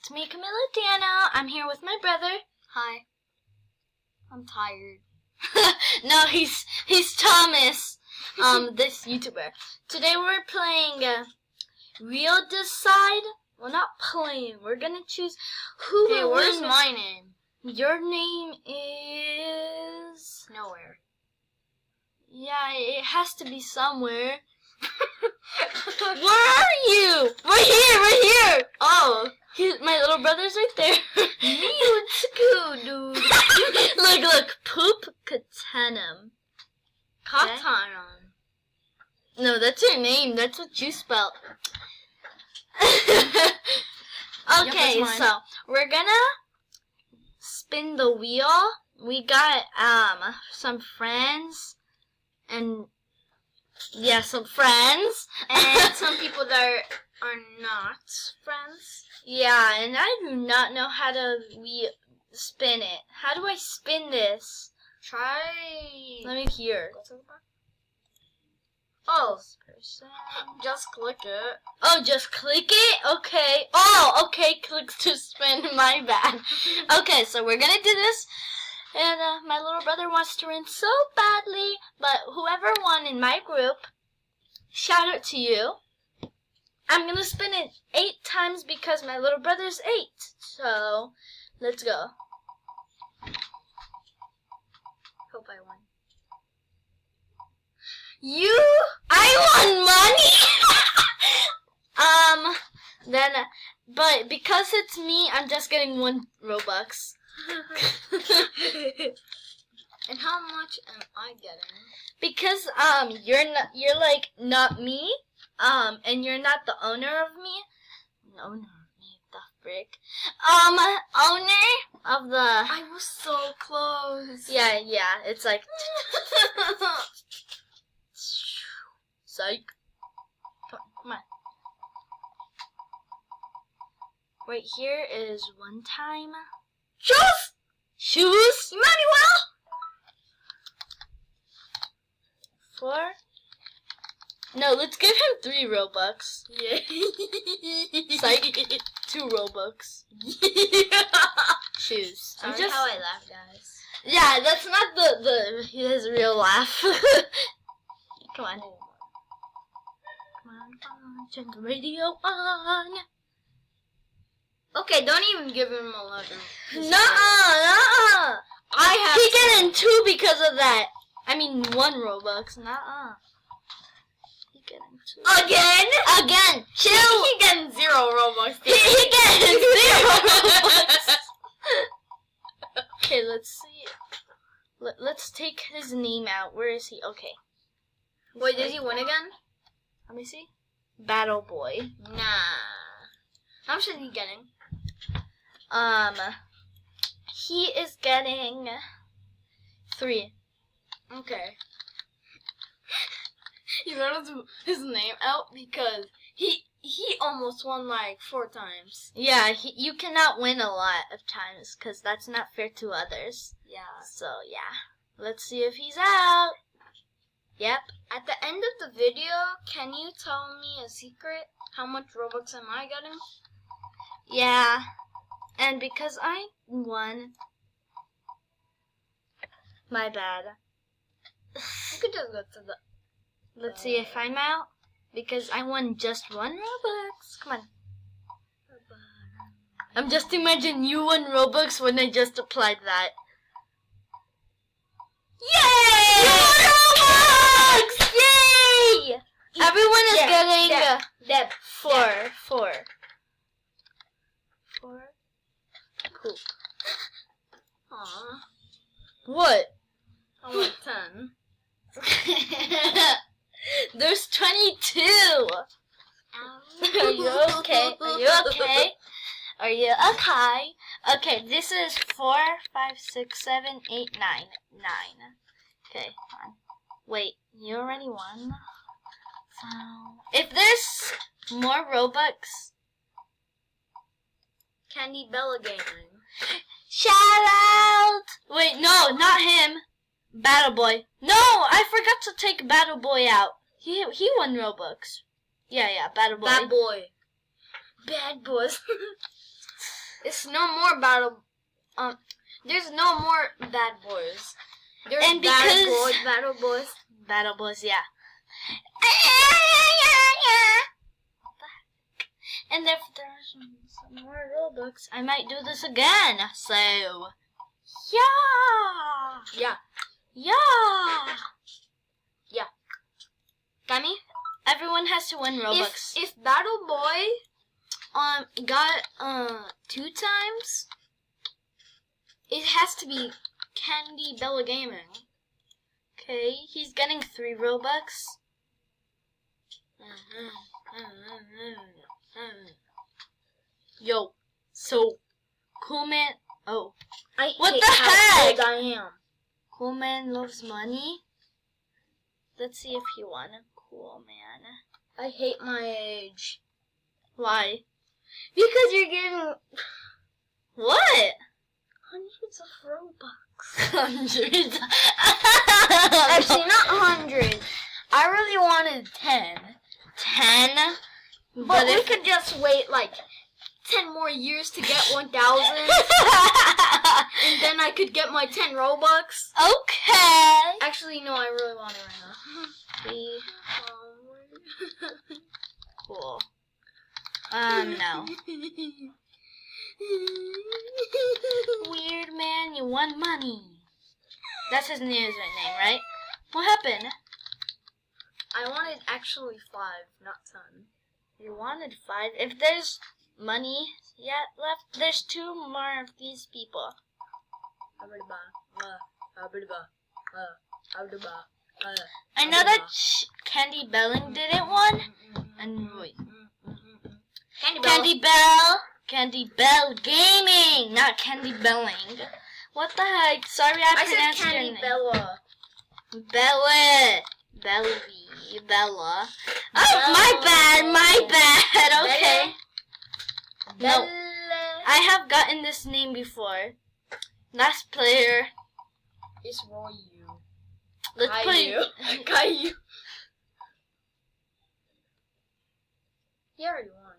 It's me, Camilla Dano. I'm here with my brother. Hi. I'm tired. No, he's Thomas, this YouTuber. Today we're playing Real Decide. Well, not playing. We're gonna choose who will win. Where's my name? Your name is Nowhere. Yeah, it has to be somewhere. Where are you? Right here. Oh, my little brother's right there. Mute, dude. Look, Poop Katanum. Katanon. No, that's your name. That's what you spelled. Okay, so we're gonna spin the wheel. We got some friends and some friends and some people that are not friends. Yeah, and I do not know how to spin it. How do I spin this? Try. Let me hear. Oh, just click it. Oh, just click it? Okay. Oh, okay, click to spin. My bad. Okay, so we're gonna do this. And my little brother wants to win so badly. But whoever won in my group, shout out to you. I'm gonna spin it 8 times because my little brother's 8. So, let's go. Hope I won. I won money! But because it's me, I'm just getting 1 Robux. And how much am I getting? Because, you're like, not me, and you're not the owner of me. Owner of me, the frick. Owner of the... I was so close. Yeah, it's like... Psych. Come on. Right here is 1 time. Shoes! Emmanuel! 4. No, let's give him 3 Robux. Yeah. Psych. 2 Robux. Shoes. That's how I laugh, guys. Yeah, that's not his real laugh. Come on. Turn the radio on. Okay, don't even give him 11. Nuh-uh. He getting 2 because of that. I mean 1 Robux. Nuh-uh. He getting 2. Again. Chill. He getting 0 Robux. He getting 0 Robux. Okay, let's see. Let's take his name out. Where is he? Okay. Wait, did he win again? Let me see. Battle Boy. Nah. How much is he getting? He is getting 3. Okay. He wrote his name out because he almost won like 4 times. Yeah, you cannot win a lot of times because that's not fair to others. Yeah. So, yeah. Let's see if he's out. Yep. At the end of the video, can you tell me a secret? How much Robux am I getting? Yeah. And because I won, my bad. You could just go to the... Let's see if I'm out. Because I won just 1 Robux. Come on. I'm just imagining you won Robux when I just applied that. Yay! You won Robux! Yay! Everyone is getting 4. Poop. Aww. What? I want 10. There's 22. Are you okay? Are you okay? Okay, this is 4, 5, 6, 7, 8, 9. 9. Okay, come on. Wait, you already won? So, if there's more Robux... Candy Bella Gaming. Shout out! Wait, no, not him. Battle Boy. No, I forgot to take Battle Boy out. He won Robux. Yeah, Battle Boy. Bad boy. Bad boys. It's no more battle. There's no more bad boys. There's And bad because- boys, battle boys. Battle boys, yeah. And if there's some more Robux, I might do this again. So, yeah. Yeah. Yeah. Tammy, Everyone has to win Robux. if Battle Boy got 2 times, it has to be Candy Bella Gaming. Okay, he's getting 3 Robux. Yo, so Cool Man. Oh, I What hate the how heck? old I am. Cool Man loves money. Let's see if he won. Cool Man. I hate my age. Why? Because you're giving What? hundreds of Robux. Hundreds. Actually, not hundreds. I really wanted 10. 10. But we if could just wait like 10 more years to get 1,000. And then I could get my 10 Robux. Okay. Actually, no, I really want it right now. Cool. No. Weird man, you won money. That's his name, right? What happened? I wanted actually 5, not 10. You wanted 5. If there's money yet left, there's 2 more of these people. I know that Candy Belling didn't won. And wait. Candy Bell Gaming, not Candy Belling. What the heck? Sorry, I I said pronounced your Candy name. Bella. Bella. Oh, my bad. Okay. No, I have gotten this name before. Last player. It's Royu. Let's play. Caillou. He already won.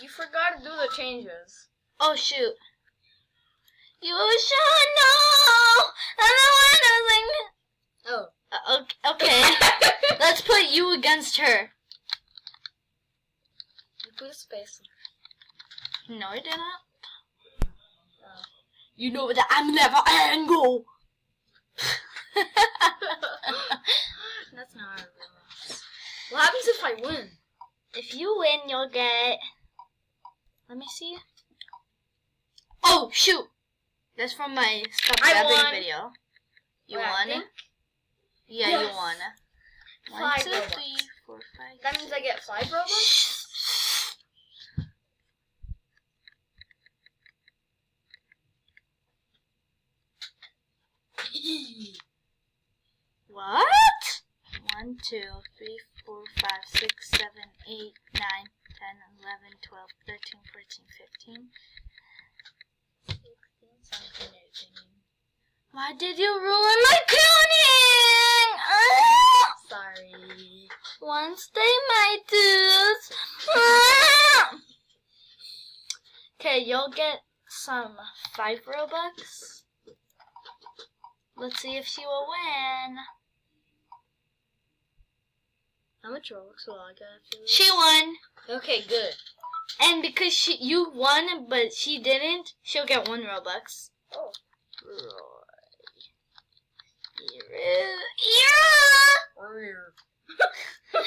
You forgot to do the changes. Oh shoot. You should know. Oh. Okay. Let's put you against her. You put a space. No, I didn't. You know that I'm never angry. That's not how it works. What happens if I win? If you win, you'll get. Let me see. Oh shoot! That's from my Stop I Dabbing won. video. You Wait, I won? think? Yeah, Yes. you won. 1, 5 2, Robux. 3, 4, 5. That means I get 5 Robux? What? 1, 2, 3, 4, 5, 6, 7, 8, 9, 10, 11, 12, 13, 14, 15. 16, 17, 18. Why did you ruin my counting? Ah! Sorry. Once they might do. Ah! Okay, you'll get some 5 Robux. Let's see if she will win. How much Robux will I get after this? She won. Okay, good. And because you won, but she didn't, she'll get 1 Robux. Oh.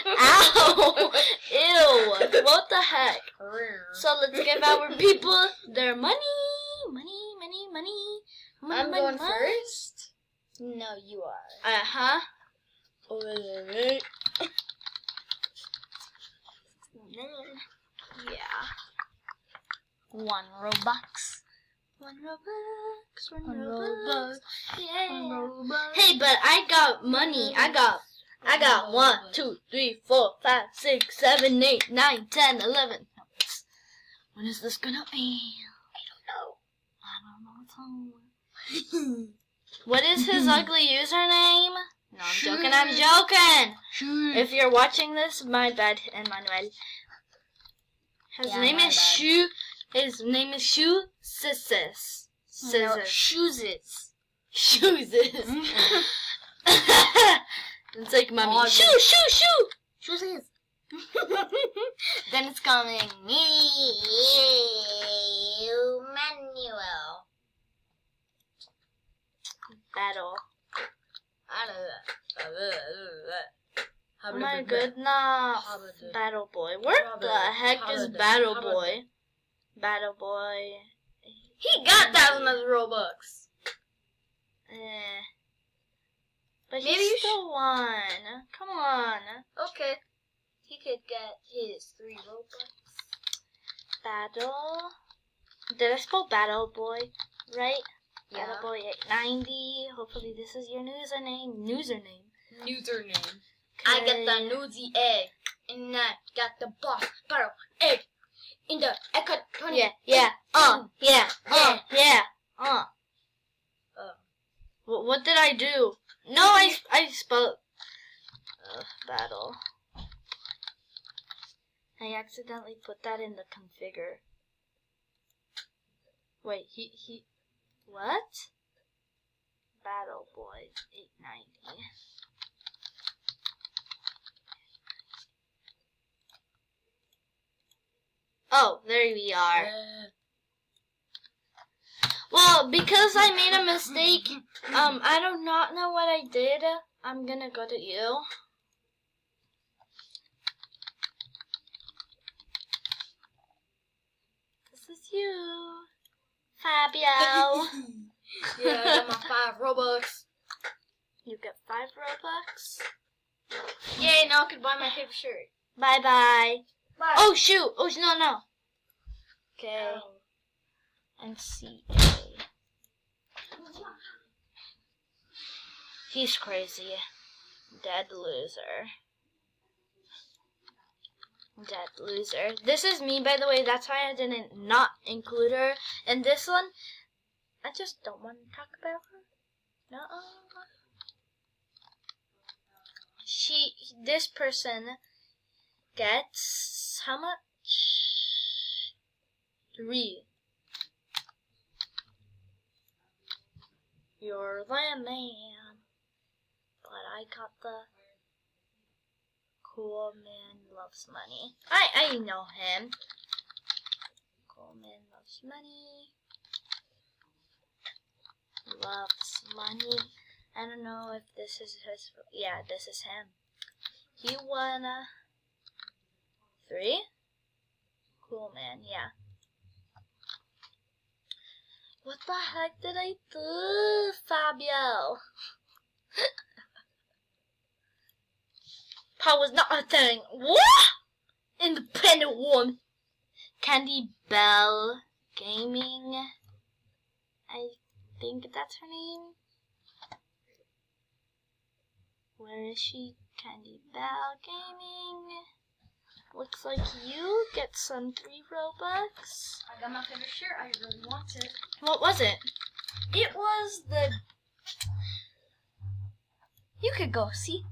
Ow! Ew! What the heck? So let's give our people their money. I'm going first? No, you are. Uh-huh. Yeah. 1 Robux. 1 Robux. 1 Robux. Yeah. Hey, but I got money. I got 1, 2, 3, 4, 5, 6, 7, 8, 9, 10, 11. When is this gonna be? I don't know. What is his ugly username? No, I'm joking. If you're watching this, my bad, Emmanuel. His Yeah, name my is bad. Shu His name is Shoe Sissis. Scissors. Shoeses. Shoeses. It's like mommy. Oh, Shoe, shoe, shoe. Shoeses. Then it's coming. Manuel. Battle. Oh my goodness. Battle Boy. Where the heck is Battle Boy? Battle Boy. He got 1,000 of the Robux. But Maybe he you still won. Come on. Okay. He could get his 3 Robux. Battle. Did I spell Battle Boy right? Yeah. Battle Boy 890. Hopefully this is your username. Username. I got the newsy egg. And I got the boss battle egg. In the echo 20. Yeah. What did I do? No, I spelled battle. I accidentally put that in the configure. Wait, he what? Battle Boy 890. Oh, there we are. Well, because I made a mistake, I do not know what I did. I'm gonna go to you. This is you, Fabio. Yeah, I got my 5 Robux. You get 5 Robux. Yay, now I can buy my favorite shirt. Bye-bye. Bye. Oh, shoot. Oh, no. Okay. Ow. And CA. He's crazy. Dead loser. This is me, by the way. That's why I didn't not include her. And this one, I just don't want to talk about her. No. This person gets how much? 3. You're the man. But I got the cool man loves money. I know him. Cool man loves money. Loves money. I don't know if this is his. Yeah, this is him. He won 3. Cool man, yeah. What the heck did I do, Fabio? Power's not a thing. What? Independent woman. Candy Bell Gaming. I think that's her name. Where is she? Candy Bell Gaming. Looks like you get some 3 Robux. I got my favorite shirt. I really want it. What was it? It was the... You could go, see?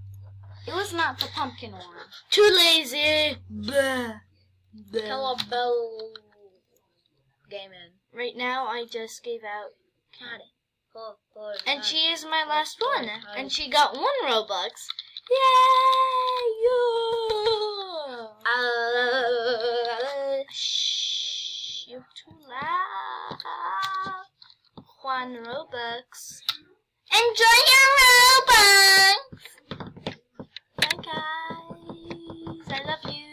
It was not the pumpkin one. Too lazy. Blah. Hello, Bell Gaming. Right now, I just gave out. Got it. And she is my last one. And she got 1 Robux. Yay! Shh, you're too loud. 1 Robux. Enjoy your Robux! Bye guys. I love you.